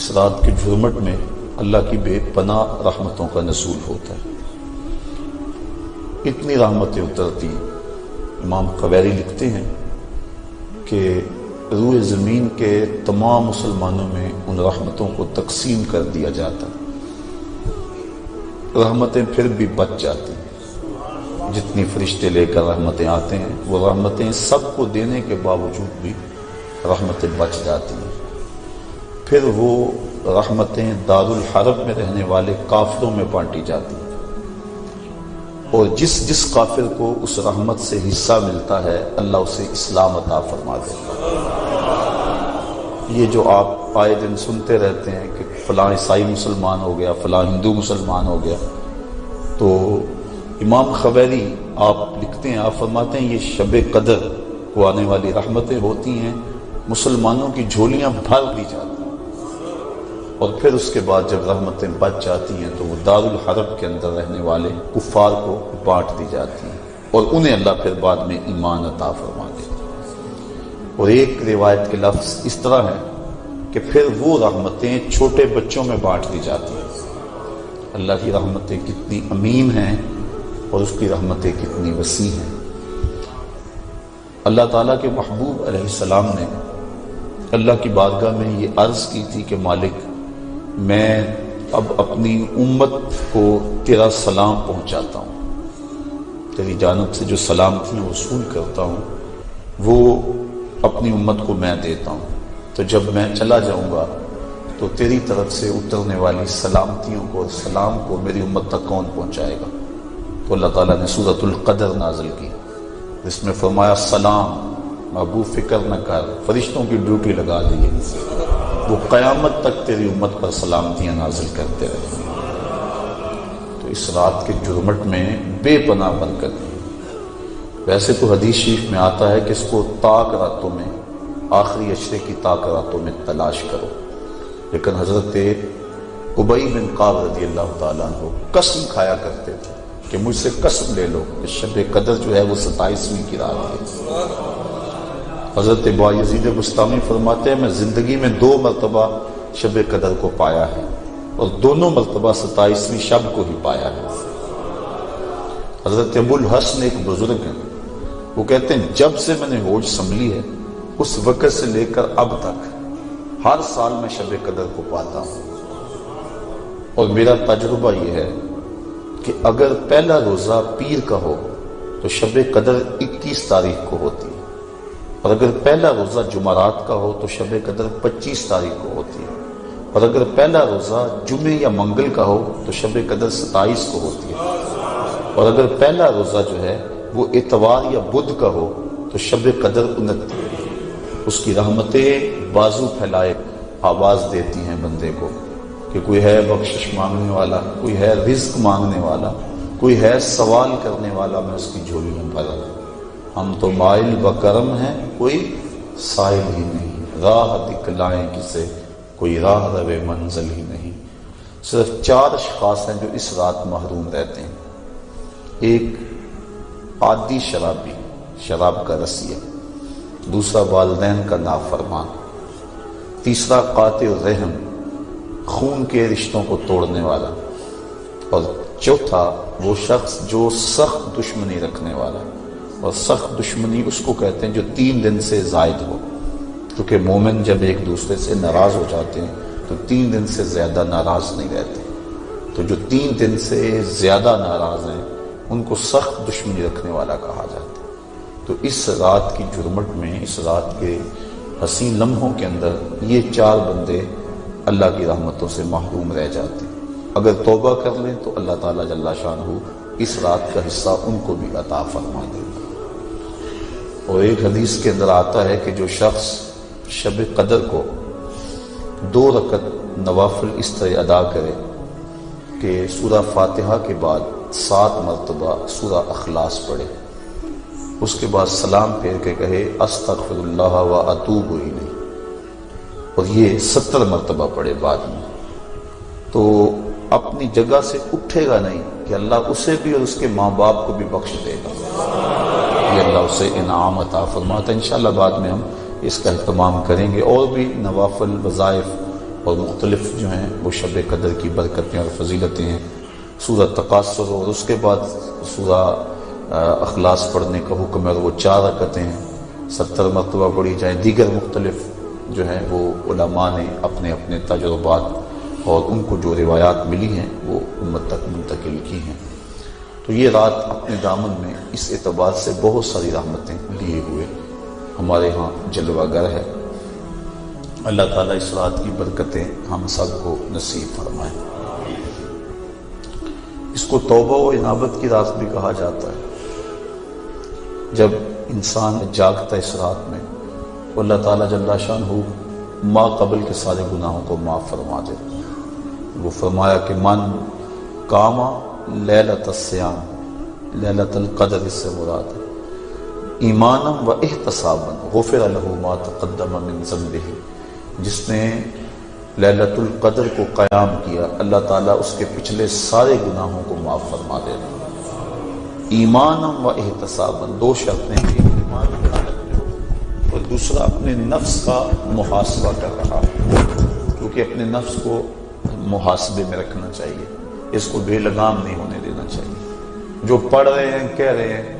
اس رات کے جھرمٹ میں اللہ کی بے پناہ رحمتوں کا نزول ہوتا ہے، اتنی رحمتیں اترتی ہیں۔ امام قویری لکھتے ہیں کہ روئے زمین کے تمام مسلمانوں میں ان رحمتوں کو تقسیم کر دیا جاتا، رحمتیں پھر بھی بچ جاتی ہیں۔ جتنی فرشتے لے کر رحمتیں آتے ہیں، وہ رحمتیں سب کو دینے کے باوجود بھی رحمتیں بچ جاتی ہیں۔ پھر وہ رحمتیں دارالحرب میں رہنے والے کافروں میں بانٹی جاتی ہیں، اور جس کافر کو اس رحمت سے حصہ ملتا ہے اللہ اسے اسلام عطا فرما دیتا ہے۔ یہ جو آپ آئے دن سنتے رہتے ہیں کہ فلاں عیسائی مسلمان ہو گیا، فلاں ہندو مسلمان ہو گیا، تو امام قویری آپ لکھتے ہیں، آپ فرماتے ہیں یہ شب قدر کو آنے والی رحمتیں ہوتی ہیں، مسلمانوں کی جھولیاں بھر دی جاتی ہیں، اور پھر اس کے بعد جب رحمتیں بچ جاتی ہیں تو وہ دارالحرب کے اندر رہنے والے کفار کو بانٹ دی جاتی ہیں، اور انہیں اللہ پھر بعد میں ایمان عطا فرما دیتا ہے۔ اور ایک روایت کے لفظ اس طرح ہے کہ پھر وہ رحمتیں چھوٹے بچوں میں بانٹ دی جاتی ہیں۔ اللہ کی رحمتیں کتنی عمیم ہیں اور اس کی رحمتیں کتنی وسیع ہیں۔ اللہ تعالیٰ کے محبوب علیہ السلام نے اللہ کی بارگاہ میں یہ عرض کی تھی کہ مالک، میں اب اپنی امت کو تیرا سلام پہنچاتا ہوں، تیری جانب سے جو سلامتیاں وصول کرتا ہوں وہ اپنی امت کو میں دیتا ہوں، تو جب میں چلا جاؤں گا تو تیری طرف سے اترنے والی سلامتیوں کو اور سلام کو میری امت تک کون پہنچائے گا؟ تو اللہ تعالیٰ نے سورۃ القدر نازل کی، جس میں فرمایا سلام محبوب فکر نہ کر، فرشتوں کی ڈیوٹی لگا دی، وہ قیامت تک تیری امت پر سلامتیاں نازل کرتے رہے۔ تو اس رات کے جرمٹ میں بے پناہ برکت ہے۔ ویسے تو حدیث شریف میں آتا ہے کہ اس کو طاق راتوں میں، آخری عشرے کی طاق راتوں میں تلاش کرو، لیکن حضرت ابی بن کعب رضی اللہ تعالیٰ عنہ قسم کھایا کرتے تھے کہ مجھ سے قسم لے لو کہ شب قدر جو ہے وہ 27ویں کی رات ہے۔ حضرت بایزید بسطامی فرماتے ہیں میں زندگی میں 2 مرتبہ شب قدر کو پایا ہے، اور دونوں مرتبہ 27ویں شب کو ہی پایا ہے۔ حضرت ابو الحسن ایک بزرگ ہیں، وہ کہتے ہیں جب سے میں نے ہوش سنبھلی ہے اس وقت سے لے کر اب تک ہر سال میں شب قدر کو پاتا ہوں، اور میرا تجربہ یہ ہے کہ اگر پہلا روزہ پیر کا ہو تو شب قدر 21 تاریخ کو ہوتی ہے، اور اگر پہلا روزہ جمعرات کا ہو تو شب قدر 25 تاریخ کو ہوتی ہے، اور اگر پہلا روزہ جمعے یا منگل کا ہو تو شب قدر 27 کو ہوتی ہے، اور اگر پہلا روزہ جو ہے وہ اتوار یا بدھ کا ہو تو شب قدر 29۔ اس کی رحمتیں بازو پھیلائے آواز دیتی ہیں بندے کو کہ کوئی ہے بخشش مانگنے والا، کوئی ہے رزق مانگنے والا، کوئی ہے سوال کرنے والا، میں اس کی جھولی میں بھرا ہوں۔ ہم تو مائل بکرم ہیں، کوئی سائل ہی نہیں، راہ دکھلائیں کسے، کوئی راہ روے منزل ہی نہیں۔ صرف 4 اشخاص ہیں جو اس رات محروم رہتے ہیں۔ ایک عادی شرابی، شراب کا رسیہ، دوسرا والدین کا نافرمان، تیسرا قاطع الرحم، خون کے رشتوں کو توڑنے والا، اور چوتھا وہ شخص جو سخت دشمنی رکھنے والا۔ اور سخت دشمنی اس کو کہتے ہیں جو 3 دن سے زائد ہو، کیونکہ مومن جب ایک دوسرے سے ناراض ہو جاتے ہیں تو 3 دن سے زیادہ ناراض نہیں رہتے، تو جو 3 دن سے زیادہ ناراض ہیں ان کو سخت دشمنی رکھنے والا کہا جاتا ہے۔ تو اس رات کی جرمٹ میں، اس رات کے حسین لمحوں کے اندر یہ 4 بندے اللہ کی رحمتوں سے محروم رہ جاتے ہیں۔ اگر توبہ کر لیں تو اللہ تعالیٰ جل شانہ اس رات کا حصہ ان کو بھی عطا فرما دے گا۔ اور ایک حدیث کے اندر آتا ہے کہ جو شخص شب قدر کو 2 رکعت نوافل اس طرح ادا کرے کہ سورہ فاتحہ کے بعد 7 مرتبہ سورہ اخلاص پڑھے، اس کے بعد سلام پھیر کے کہے استغفر اللہ و اتوب الیہ، اور یہ 70 مرتبہ پڑھے بعد میں، تو اپنی جگہ سے اٹھے گا نہیں کہ اللہ اسے بھی اور اس کے ماں باپ کو بھی بخش دے گا، یہ اللہ اسے انعام عطا فرماتا ہے۔ انشاءاللہ بعد میں ہم اس کا اہتمام کریں گے، اور بھی نوافل وظائف اور مختلف جو ہیں وہ شب قدر کی برکتیں اور فضیلتیں ہیں۔ سورہ تکاثر اور اس کے بعد سورہ اخلاص پڑھنے کا حکم ہے، اور وہ 4 رکعتیں ہیں، 70 مرتبہ پڑھی جائیں۔ دیگر مختلف جو ہیں وہ علماء نے اپنے اپنے تجربات اور ان کو جو روایات ملی ہیں وہ امت تک منتقل کی ہیں۔ تو یہ رات اپنے دامن میں اس اعتبار سے بہت ساری رحمتیں لیے ہوئے ہمارے ہاں جلوہ گر ہے۔ اللہ تعالیٰ اس رات کی برکتیں ہم سب کو نصیب فرمائیں۔ اس کو توبہ و انابت کی رات بھی کہا جاتا ہے۔ جب انسان جاگتا ہے اس رات میں تو اللہ تعالیٰ جل شانہ ما قبل کے سارے گناہوں کو معاف فرما دے۔ وہ فرمایا کہ من کاما لیلۃ الصیام، لیلۃ القدر اس سے مراد ہے، ایمانا و احتسابا غفر لہ ما تقدم من ذنبہ، جس نے لیلۃ القدر کو قیام کیا اللہ تعالیٰ اس کے پچھلے سارے گناہوں کو معاف فرما دے گا۔ ایمانا و احتسابا، 2 شرطیں ہیں، ایمان کا اور دوسرا اپنے نفس کا محاسبہ کر رہا ہے، کیونکہ اپنے نفس کو محاسبے میں رکھنا چاہیے، اس کو بے لگام نہیں ہونے دینا چاہیے۔ جو پڑھ رہے ہیں کہہ رہے ہیں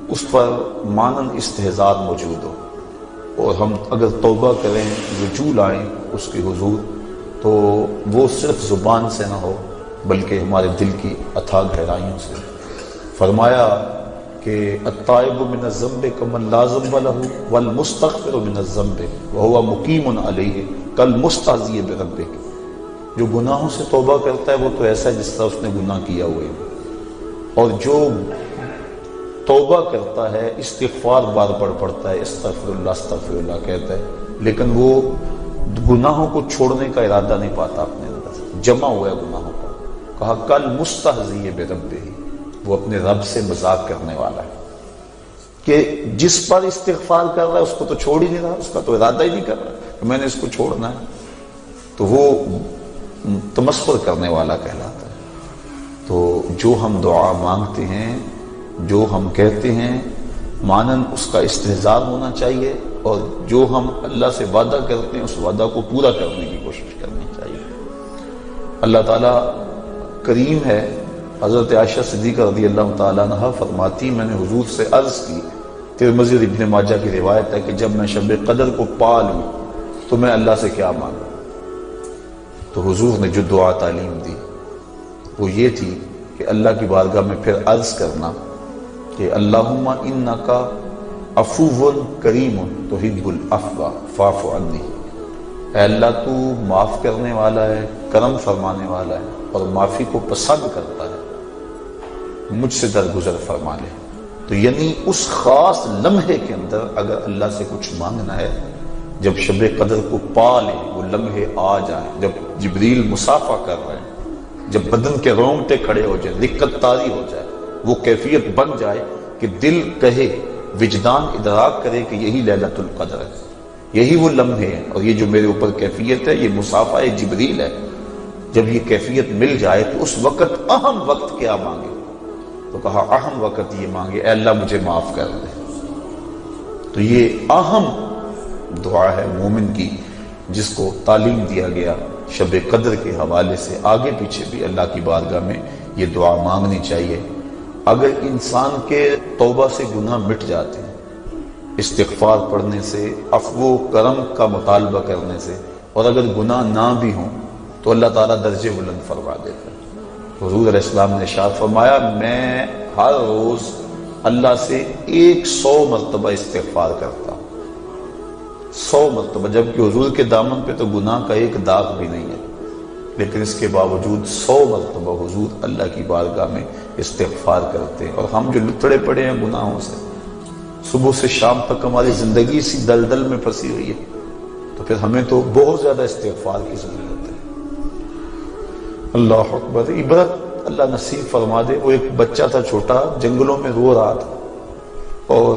اس پر مانند استہزاء موجود ہو، اور ہم اگر توبہ کریں، رجوع لائیں اس کے حضور، تو وہ صرف زبان سے نہ ہو بلکہ ہمارے دل کی اتھاہ گہرائیوں سے۔ فرمایا کہ التائب من الذنب کمن لا ذنب له والمستغفر من الذنب وهو مقیم علیہ کالمستہزئ بربہ، جو گناہوں سے توبہ کرتا ہے وہ تو ایسا ہے جس طرح اس نے گناہ کیا ہوئے ہے، اور جو توبہ کرتا ہے استغفار بار بار پڑھتا ہے، استغفر اللہ کہتا ہے، لیکن وہ گناہوں کو چھوڑنے کا ارادہ نہیں پاتا اپنے اندر، جمع ہوا ہے گناہوں پر۔ کہا کل مستہزئ بربہ، وہ اپنے رب سے مذاق کرنے والا ہے کہ جس پر استغفار کر رہا ہے اس کو تو چھوڑ ہی نہیں رہا، اس کا تو ارادہ ہی نہیں کر رہا کہ میں نے اس کو چھوڑنا ہے، تو وہ تمسخر کرنے والا کہلاتا ہے۔ تو جو ہم دعا مانگتے ہیں، جو ہم کہتے ہیں، مانند اس کا استحضار ہونا چاہیے، اور جو ہم اللہ سے وعدہ کرتے ہیں اس وعدہ کو پورا کرنے کی کوشش کرنی چاہیے۔ اللہ تعالیٰ کریم ہے۔ حضرت عائشہ صدیقہ رضی اللہ تعالیٰ عنہ فرماتی، میں نے حضور سے عرض کی، ترمذی اور ابن ماجہ کی روایت ہے کہ جب میں شب قدر کو پا لوں تو میں اللہ سے کیا مانگوں؟ تو حضور نے جو دعا تعلیم دی وہ یہ تھی کہ اللہ کی بارگاہ میں پھر عرض کرنا کہ اللہم انکا عفو کریم تحب العفو فاعف عنی، اے اللہ تو معاف کرنے والا ہے، کرم فرمانے والا ہے اور معافی کو پسند کرتا ہے، مجھ سے درگزر فرما لے۔ تو یعنی اس خاص لمحے کے اندر اگر اللہ سے کچھ مانگنا ہے، جب شب قدر کو پا لے، وہ لمحے آ جائیں، جب جبریل مصافحہ کر رہے ہیں، جب بدن کے رونگٹے کھڑے ہو جائیں، رقت طاری ہو جائے، وہ کیفیت بن جائے کہ دل کہے، وجدان ادراک کرے کہ یہی لیلۃ القدر ہے، یہی وہ لمحے ہیں، اور یہ جو میرے اوپر کیفیت ہے یہ مصافحہ جبریل ہے۔ جب یہ کیفیت مل جائے تو اس وقت اہم وقت کیا مانگے؟ تو کہا اہم وقت یہ مانگے اے اللہ مجھے معاف کر دے۔ تو یہ اہم دعا ہے مومن کی، جس کو تعلیم دیا گیا شب قدر کے حوالے سے۔ آگے پیچھے بھی اللہ کی بارگاہ میں یہ دعا مانگنی چاہیے۔ اگر انسان کے توبہ سے گناہ مٹ جاتے ہیں، استغفار پڑھنے سے، عفو و کرم کا مطالبہ کرنے سے، اور اگر گناہ نہ بھی ہوں تو اللہ تعالیٰ درجے بلند فرما دیتا ہے۔ حضور علیہ السلام نے ارشاد فرمایا، میں ہر روز اللہ سے 100 مرتبہ استغفار کرتا ہوں، 100 مرتبہ، جبکہ حضور کے دامن پہ تو گناہ کا ایک داغ بھی نہیں ہے، لیکن اس کے باوجود 100 مرتبہ حضور اللہ کی بارگاہ میں استغفار کرتے ہیں۔ اور ہم جو لتڑے پڑے ہیں گناہوں سے، صبح سے شام تک ہماری زندگی اسی دلدل میں پھنسی ہوئی ہے، تو پھر ہمیں تو بہت زیادہ استغفار کی ضرورت ہے۔ اللہ اکبر، عبرت اللہ نصیب فرما دے۔ وہ ایک بچہ تھا چھوٹا، جنگلوں میں رو رہا تھا، اور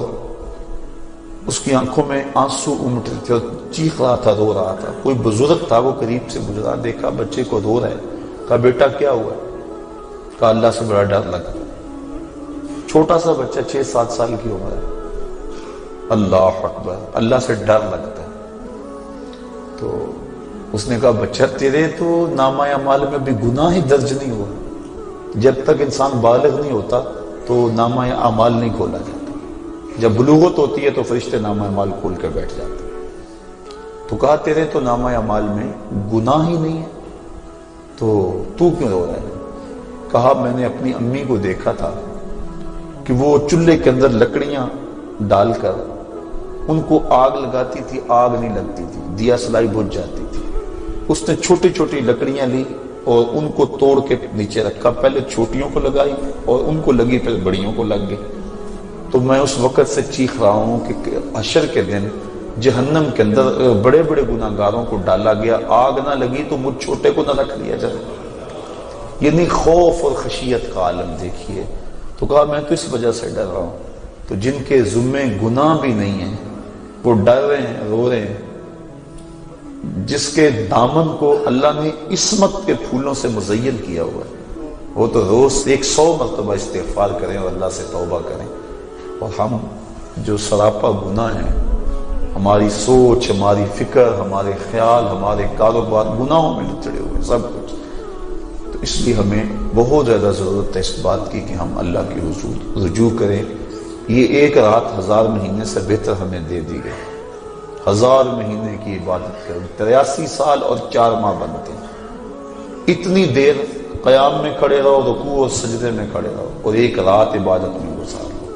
اس کی آنکھوں میں آنسو امٹ رہے تھے، اور چیخ رہا تھا، رو رہا تھا۔ کوئی بزرگ تھا، وہ قریب سے گزرا، دیکھا بچے کو رو رہا ہے، کہا بیٹا کیا ہوا؟ کہا اللہ سے بڑا ڈر لگا۔ چھوٹا سا بچہ 6-7 سال کی عمر ہے۔ اللہ اکبر، اللہ سے ڈر لگتا ہے۔ تو اس نے کہا بچہ تیرے تو نامہ اعمال میں بھی گناہ ہی درج نہیں ہوا، جب تک انسان بالغ نہیں ہوتا تو نامہ اعمال نہیں کھولا جاتا، جب بلوغت ہوتی ہے تو فرشتے نامہ اعمال کھول کر بیٹھ جاتے۔ تو کہا تیرے تو نامہ اعمال میں گناہ ہی نہیں ہے تو کیوں رو رہا ہے؟ کہا میں نے اپنی امی کو دیکھا تھا کہ وہ چولہے کے اندر لکڑیاں ڈال کر ان کو آگ لگاتی تھی، آگ نہیں لگتی تھی، دیا سلائی بجھ جاتی تھی۔ اس نے چھوٹی چھوٹی لکڑیاں لی اور ان کو توڑ کے نیچے رکھا، پہلے چھوٹیوں کو لگائی اور ان کو لگی، پھر بڑیوں کو لگ گئی۔ تو میں اس وقت سے چیخ رہا ہوں کہ حشر کے دن جہنم کے اندر بڑے بڑے گناہ گاروں کو ڈالا گیا، آگ نہ لگی تو مجھ چھوٹے کو نہ رکھ لیا جائے۔ یعنی خوف اور خشیت کا عالم دیکھیے۔ تو کہا میں تو اس وجہ سے ڈر رہا ہوں، تو جن کے ذمے گناہ بھی نہیں ہیں وہ ڈر رہے ہیں، رو رہے ہیں، جس کے دامن کو اللہ نے عصمت کے پھولوں سے مزین کیا ہوا ہے، وہ تو روز 100 مرتبہ استغفار کریں اور اللہ سے توبہ کریں۔ اور ہم جو سراپا گناہ ہیں، ہماری سوچ، ہماری فکر، ہمارے خیال، ہمارے کاروبار گناہوں میں لچڑے ہوئے سب کچھ، تو اس لیے ہمیں بہت زیادہ ضرورت ہے اس بات کی کہ ہم اللہ کے حضور رجوع کریں۔ یہ ایک رات 1000 مہینے سے بہتر ہمیں دے دی گئی، 1000 مہینے کی عبادت کریں، 83 سال اور 4 ماہ بنتے ہیں۔ اتنی دیر قیام میں کھڑے رہو، رکوع اور سجدے میں کھڑے رہو، اور ایک رات عبادت میں گزار لو۔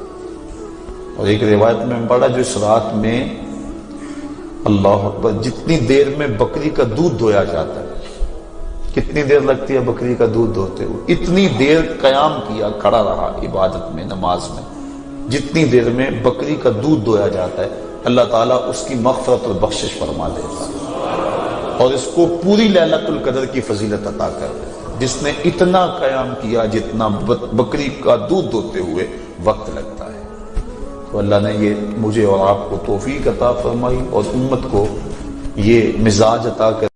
اور ایک روایت میں پڑھا جو اس رات میں اللہ اکبر جتنی دیر میں بکری کا دودھ دھویا جاتا ہے، کتنی دیر لگتی ہے بکری کا دودھ دھوتے ہوئے، اتنی دیر قیام کیا، کھڑا رہا عبادت میں، نماز میں، جتنی دیر میں بکری کا دودھ دھویا جاتا ہے، اللہ تعالیٰ اس کی مغفرت اور بخشش فرما دیتا ہے اور اس کو پوری لیلۃ القدر کی فضیلت عطا کر دیتا ہے، جس نے اتنا قیام کیا جتنا بکری کا دودھ دھوتے ہوئے وقت لگتا ہے۔ تو اللہ نے یہ مجھے اور آپ کو توفیق عطا فرمائی اور امت کو یہ مزاج عطا کر